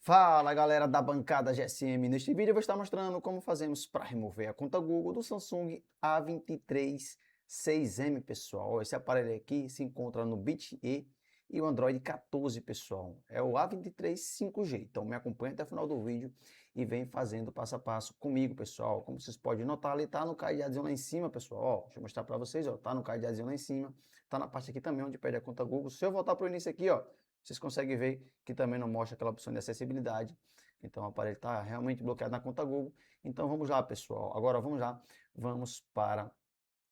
Fala galera da bancada GSM, neste vídeo eu vou estar mostrando como fazemos para remover a conta Google do Samsung A23 6M, pessoal. Esse aparelho aqui se encontra no BitE e o Android 14, pessoal. É o A23 5G, então me acompanha até o final do vídeo e vem fazendo passo a passo comigo, pessoal. Como vocês podem notar, ali tá no cadeadinho lá em cima, pessoal. Ó, deixa eu mostrar para vocês, ó, tá no cadeadinho lá em cima, tá na parte aqui também onde pede a conta Google. Se eu voltar para o início aqui, ó, vocês conseguem ver que também não mostra aquela opção de acessibilidade. Então o aparelho está realmente bloqueado na conta Google. Então vamos lá, pessoal. Agora vamos lá. Vamos para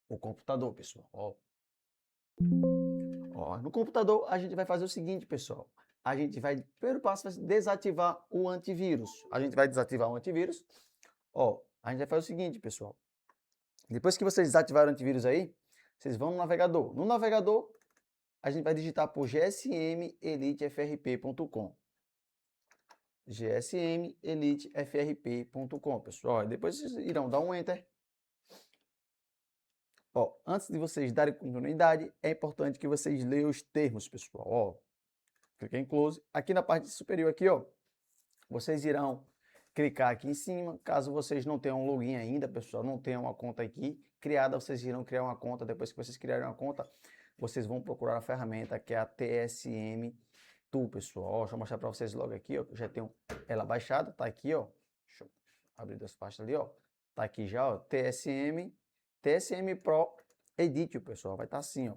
o computador, pessoal. Ó, no computador a gente vai fazer o seguinte, pessoal. A gente vai, primeiro passo, vai desativar o antivírus. A gente vai desativar o antivírus. Ó, a gente vai fazer o seguinte, pessoal. Depois que vocês desativaram o antivírus aí, vocês vão no navegador. No navegador, a gente vai digitar por gsmelitefrp.com. gsmelitefrp.com, pessoal. Depois vocês irão dar um enter. Ó, antes de vocês darem continuidade, é importante que vocês leiam os termos, pessoal. Ó, clique em close. Aqui na parte superior aqui, ó, vocês irão clicar aqui em cima. Caso vocês não tenham um login ainda, pessoal, não tenham uma conta aqui criada, vocês irão criar uma conta. Depois que vocês criarem uma conta, vocês vão procurar a ferramenta que é a TSM Tool, pessoal. Ó, deixa eu mostrar para vocês logo aqui, ó. Eu já tenho ela baixada, tá aqui, ó. Deixa eu abrir duas pastas ali, ó. Tá aqui já, ó. TSM Pro Edit, pessoal. Vai estar assim, ó.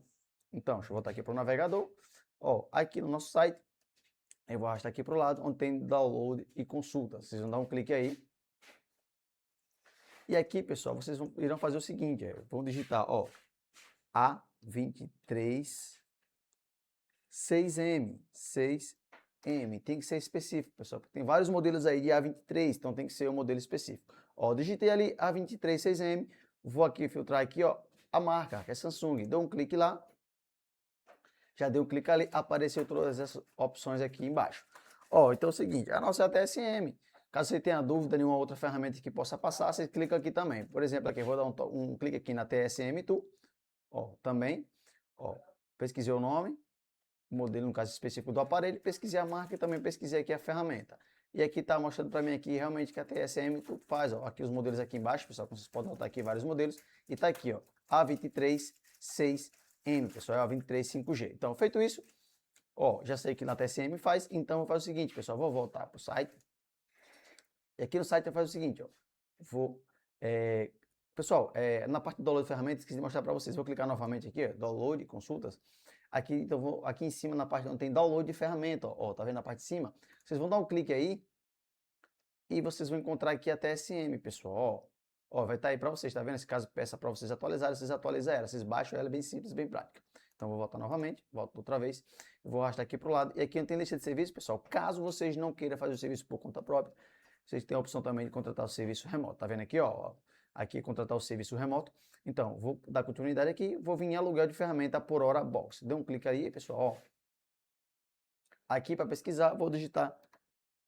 Então, deixa eu voltar aqui para o navegador. Ó, aqui no nosso site, eu vou arrastar aqui para o lado, onde tem download e consulta. Vocês vão dar um clique aí. E aqui, pessoal, vocês irão fazer o seguinte, vão digitar, ó, A23 6M, 6M, tem que ser específico, pessoal, porque tem vários modelos aí de A23, então tem que ser um modelo específico. Ó, digitei ali A23 6M, vou aqui filtrar aqui, ó, a marca, que é Samsung, dou um clique lá, já deu um clique ali, apareceu todas essas opções aqui embaixo. Ó, então é o seguinte, a nossa é a TSM, caso você tenha dúvida, nenhuma outra ferramenta que possa passar, você clica aqui também. Por exemplo, aqui eu vou dar um clique aqui na TSM Tool, ó, também, ó, pesquisei o nome, modelo, no caso específico do aparelho, pesquisei a marca e também pesquisei aqui a ferramenta. E aqui está mostrando para mim aqui realmente que a TSM faz, ó, aqui os modelos aqui embaixo, pessoal, como vocês podem notar aqui vários modelos, e está aqui, ó, A23 6M, pessoal, é a 23 5G. Então, feito isso, ó, já sei que na TSM faz, então eu faço o seguinte, pessoal, vou voltar para o site, e aqui no site eu faço o seguinte, ó, vou, pessoal, na parte do download de ferramentas, esqueci de mostrar para vocês, vou clicar novamente aqui, ó, download, consultas. Aqui, então, aqui em cima, na parte onde tem download de ferramenta, ó, tá vendo na parte de cima? Vocês vão dar um clique aí e vocês vão encontrar aqui a TSM, pessoal, ó, vai estar aí para vocês, tá vendo? Esse caso peça para vocês atualizarem, vocês atualizam ela, vocês baixam ela, é bem simples, bem prática. Então, vou voltar novamente, volto outra vez, vou arrastar aqui para o lado, e aqui não tem lista de serviço, pessoal, caso vocês não queiram fazer o serviço por conta própria, vocês têm a opção também de contratar o serviço remoto, tá vendo aqui, ó, aqui contratar o serviço remoto. Então, vou dar continuidade aqui, vou vir em aluguel de ferramenta por hora box. Dê um clique aí, pessoal, ó. Aqui para pesquisar, vou digitar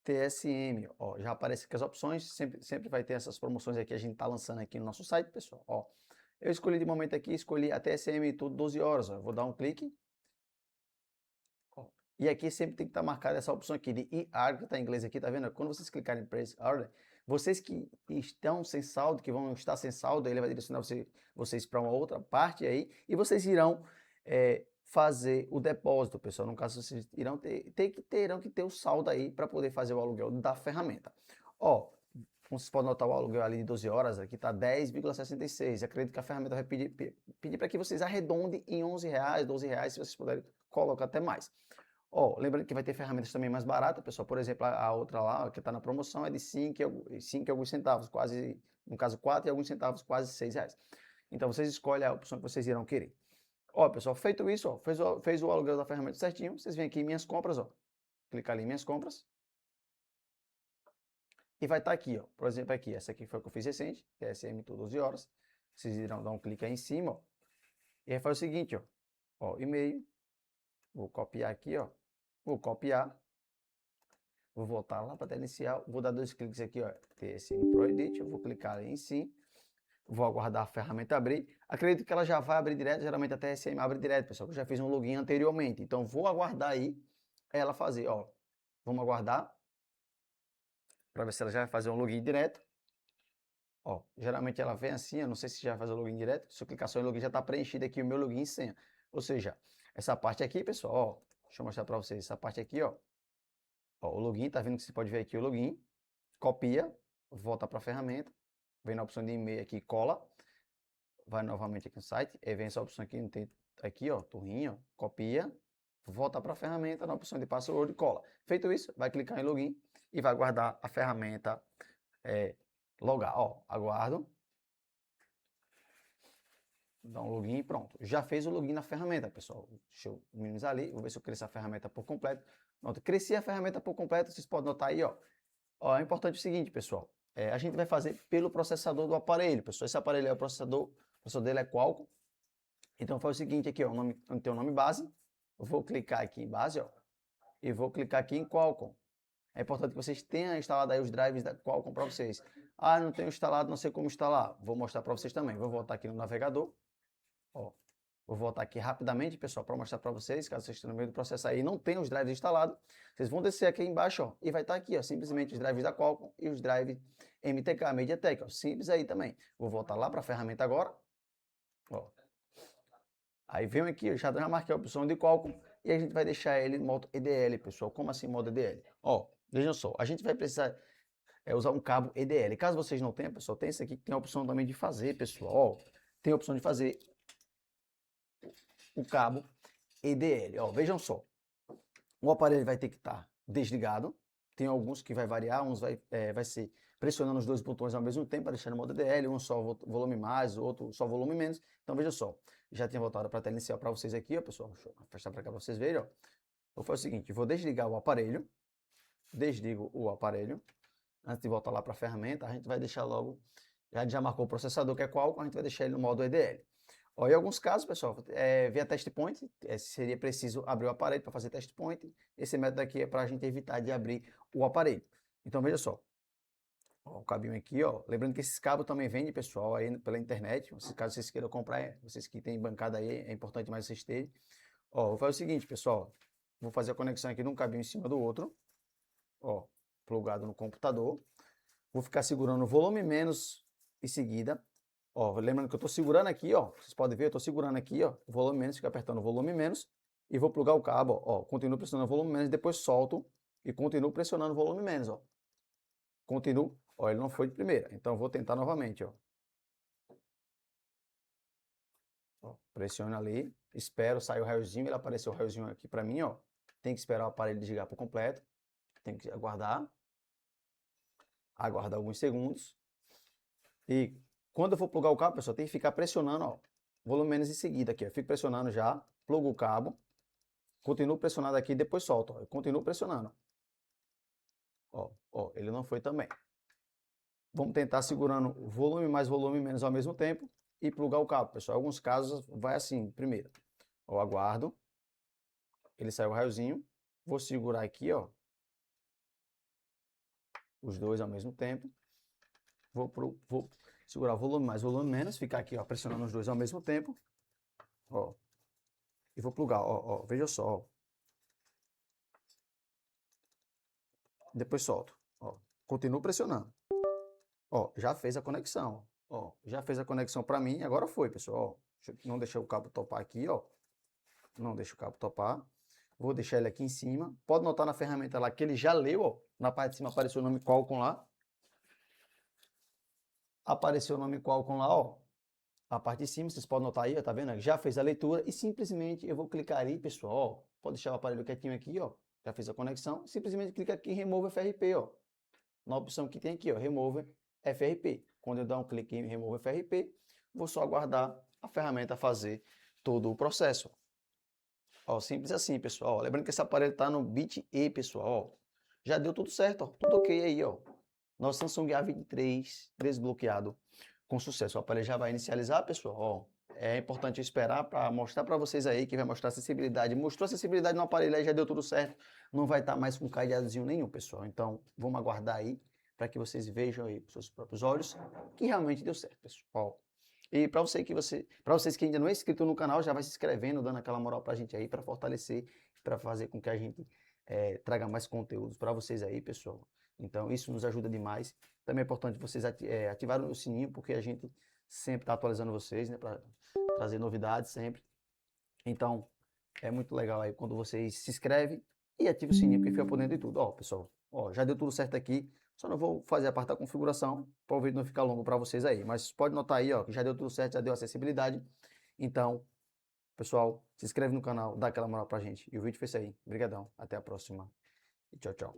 TSM, ó, já aparece aqui as opções, sempre vai ter essas promoções aqui, a gente tá lançando aqui no nosso site, pessoal, ó. Eu escolhi de momento aqui, escolhi a TSM tudo 12 horas, ó. Vou dar um clique. Ó. E aqui sempre tem que estar marcada essa opção aqui de ER, que está em inglês aqui, tá vendo? Quando vocês clicarem em Place Order, vocês que estão sem saldo, que vão estar sem saldo, ele vai direcionar vocês para uma outra parte aí, e vocês irão fazer o depósito, pessoal. No caso, vocês terão que ter o saldo aí para poder fazer o aluguel da ferramenta. Ó, como vocês podem notar, o aluguel ali de 12 horas, aqui está 10,66. Acredito que a ferramenta vai pedir para que vocês arredondem em R$11, R$12, se vocês puderem, colocar até mais. Ó, lembrando que vai ter ferramentas também mais baratas, pessoal. Por exemplo, a outra lá, que está na promoção, é de 5 e alguns centavos, quase, no caso 4 e alguns centavos, quase R$6. Então, vocês escolhem a opção que vocês irão querer. Ó, pessoal, feito isso, ó, fez o aluguel da ferramenta certinho, vocês vêm aqui em minhas compras, ó. Clicar ali em minhas compras. E vai estar aqui, ó. Por exemplo, aqui, essa aqui foi a que eu fiz recente, TSM 12 horas. Vocês irão dar um clique aí em cima, ó. E aí faz o seguinte, ó. Ó, e-mail. Vou copiar aqui, ó. Vou copiar. Vou voltar lá para a tela inicial. Vou dar dois cliques aqui, ó. TSM Pro Edit. Eu vou clicar ali em cima. Vou aguardar a ferramenta abrir. Acredito que ela já vai abrir direto. Geralmente a TSM abre direto, pessoal. Eu já fiz um login anteriormente. Então vou aguardar aí ela fazer, ó. Vamos aguardar. para ver se ela já vai fazer um login direto. Ó, geralmente ela vem assim, eu não sei se já vai fazer o login direto. Se eu clicar só em login, já está preenchido aqui o meu login e senha. Ou seja, essa parte aqui, pessoal, ó, deixa eu mostrar para vocês. Essa parte aqui, ó, o login, tá vendo que você pode ver aqui o login. Copia, volta para a ferramenta, vem na opção de e-mail aqui, cola. Vai novamente aqui no site, aí vem essa opção aqui, não tem, aqui, ó, turrinho, copia, volta para a ferramenta, na opção de password, cola. Feito isso, vai clicar em login e vai guardar a ferramenta logar. Ó, aguardo. Dá um login e pronto. Já fez o login na ferramenta, pessoal. Deixa eu minimizar ali, vou ver se eu cresci a ferramenta por completo. Pronto, cresci a ferramenta por completo, vocês podem notar aí, ó. Ó, é importante o seguinte, pessoal. A gente vai fazer pelo processador do aparelho, pessoal. Esse aparelho é o processador dele é Qualcomm. Então faz o seguinte aqui, ó, onde tem o nome base, eu vou clicar aqui em base, ó, e vou clicar aqui em Qualcomm. É importante que vocês tenham instalado aí os drives da Qualcomm para vocês. Ah, não tenho instalado, não sei como instalar. Vou mostrar para vocês também. Vou voltar aqui no navegador, ó. Vou voltar aqui rapidamente, pessoal, para mostrar para vocês, caso vocês estejam no meio do processo aí e não tenham os drives instalados, vocês vão descer aqui embaixo, ó, e vai estar aqui, ó, simplesmente os drives da Qualcomm e os drives MTK, MediaTek, ó, simples aí também. Vou voltar lá para a ferramenta agora, ó. Aí vem aqui, eu já marquei a opção de Qualcomm e a gente vai deixar ele no modo EDL, pessoal. Como assim modo EDL? Ó, vejam só, a gente vai precisar usar um cabo EDL. Caso vocês não tenham, pessoal, tem esse aqui que tem a opção também de fazer, pessoal. Ó, tem a opção de fazer o cabo EDL. Ó, vejam só, o aparelho vai ter que estar desligado. Tem alguns que vai variar, uns vai ser pressionando os dois botões ao mesmo tempo para deixar no modo EDL, um só volume mais, o outro só volume menos. Então veja só, já tinha voltado para a tela inicial para vocês aqui, ó, pessoal. Deixa eu afastar para cá para vocês verem, ó. Vou fazer o seguinte, vou desligar o aparelho, desligo o aparelho. Antes de voltar lá para a ferramenta, a gente vai deixar logo, já marcou o processador que é Qualcomm, a gente vai deixar ele no modo EDL. Ó, em alguns casos, pessoal, via test point, seria preciso abrir o aparelho para fazer test point. Esse método aqui é para a gente evitar de abrir o aparelho. Então, veja só. Ó, o cabinho aqui, ó. Lembrando que esses cabos também vendem, pessoal, aí pela internet. Caso vocês queiram comprar, vocês que têm bancada aí, é importante mais vocês terem. Ó, vou fazer o seguinte, pessoal. Vou fazer a conexão aqui de um cabinho em cima do outro. Ó, plugado no computador. Vou ficar segurando o volume menos em seguida. Ó, lembrando que eu estou segurando aqui, ó. Vocês podem ver, eu estou segurando aqui, ó. O volume menos, fica apertando o volume menos. E vou plugar o cabo, ó. Continuo pressionando o volume menos, depois solto. E continuo pressionando o volume menos, ó. Continuo. Ó, ele não foi de primeira. Então eu vou tentar novamente, ó. Ó, pressiono ali. Espero, sai o raiozinho. Ele apareceu o raiozinho aqui para mim, ó. Tem que esperar o aparelho desligar por completo. Tem que aguardar. Aguardar alguns segundos. E quando eu for plugar o cabo, pessoal, tem que ficar pressionando, ó, volume menos em seguida aqui, ó. Fico pressionando já, plugo o cabo, continuo pressionando aqui, depois solto, ó. Eu continuo pressionando. Ó, ele não foi também. Vamos tentar segurando volume mais volume menos ao mesmo tempo e plugar o cabo, pessoal. Em alguns casos vai assim, primeiro. Ó, aguardo. Ele saiu o raiozinho. Vou segurar aqui, ó, os dois ao mesmo tempo. Vou segurar volume mais, volume menos, ficar aqui, ó, pressionando os dois ao mesmo tempo, ó, e vou plugar, ó, veja só, ó. Depois solto, ó, continuo pressionando, ó, já fez a conexão, ó, já fez a conexão para mim, agora foi, pessoal, ó, não deixei o cabo topar aqui, ó, não deixa o cabo topar, vou deixar ele aqui em cima, pode notar na ferramenta lá que ele já leu, ó, na parte de cima apareceu o nome Qualcomm lá, apareceu o nome Qualcomm lá, ó, a parte de cima, vocês podem notar aí, ó, tá vendo? Já fez a leitura e simplesmente eu vou clicar ali, pessoal, ó, pode deixar o aparelho quietinho aqui, ó, já fez a conexão, simplesmente clica aqui em Remove FRP, ó, na opção que tem aqui, ó, Remove FRP. Quando eu dar um clique em Remove FRP, vou só aguardar a ferramenta fazer todo o processo. Ó, simples assim, pessoal. Ó, lembrando que esse aparelho está no BitE, pessoal, ó, já deu tudo certo, ó, tudo ok aí, ó. Nosso Samsung A23 desbloqueado com sucesso. O aparelho já vai inicializar, pessoal. Ó, é importante esperar para mostrar para vocês aí, que vai mostrar acessibilidade. Mostrou acessibilidade no aparelho aí, já deu tudo certo. Não vai estar mais com cadeadozinho nenhum, pessoal. Então, vamos aguardar aí para que vocês vejam aí com seus próprios olhos que realmente deu certo, pessoal. E para vocês que ainda não é inscrito no canal, já vai se inscrevendo, dando aquela moral para a gente aí, para fortalecer, para fazer com que a gente traga mais conteúdos para vocês aí, pessoal. Então, isso nos ajuda demais. Também é importante vocês ativarem o sininho, porque a gente sempre está atualizando vocês, né, para trazer novidades sempre. Então, é muito legal aí quando vocês se inscrevem e ativam o sininho, porque fica por dentro de tudo. Ó, pessoal, ó, já deu tudo certo aqui. Só não vou fazer a parte da configuração, para o vídeo não ficar longo para vocês aí. Mas pode notar aí, ó, que já deu tudo certo, já deu acessibilidade. Então, pessoal, se inscreve no canal, dá aquela moral pra gente. E o vídeo foi isso aí. Obrigadão. Até a próxima. E tchau, tchau.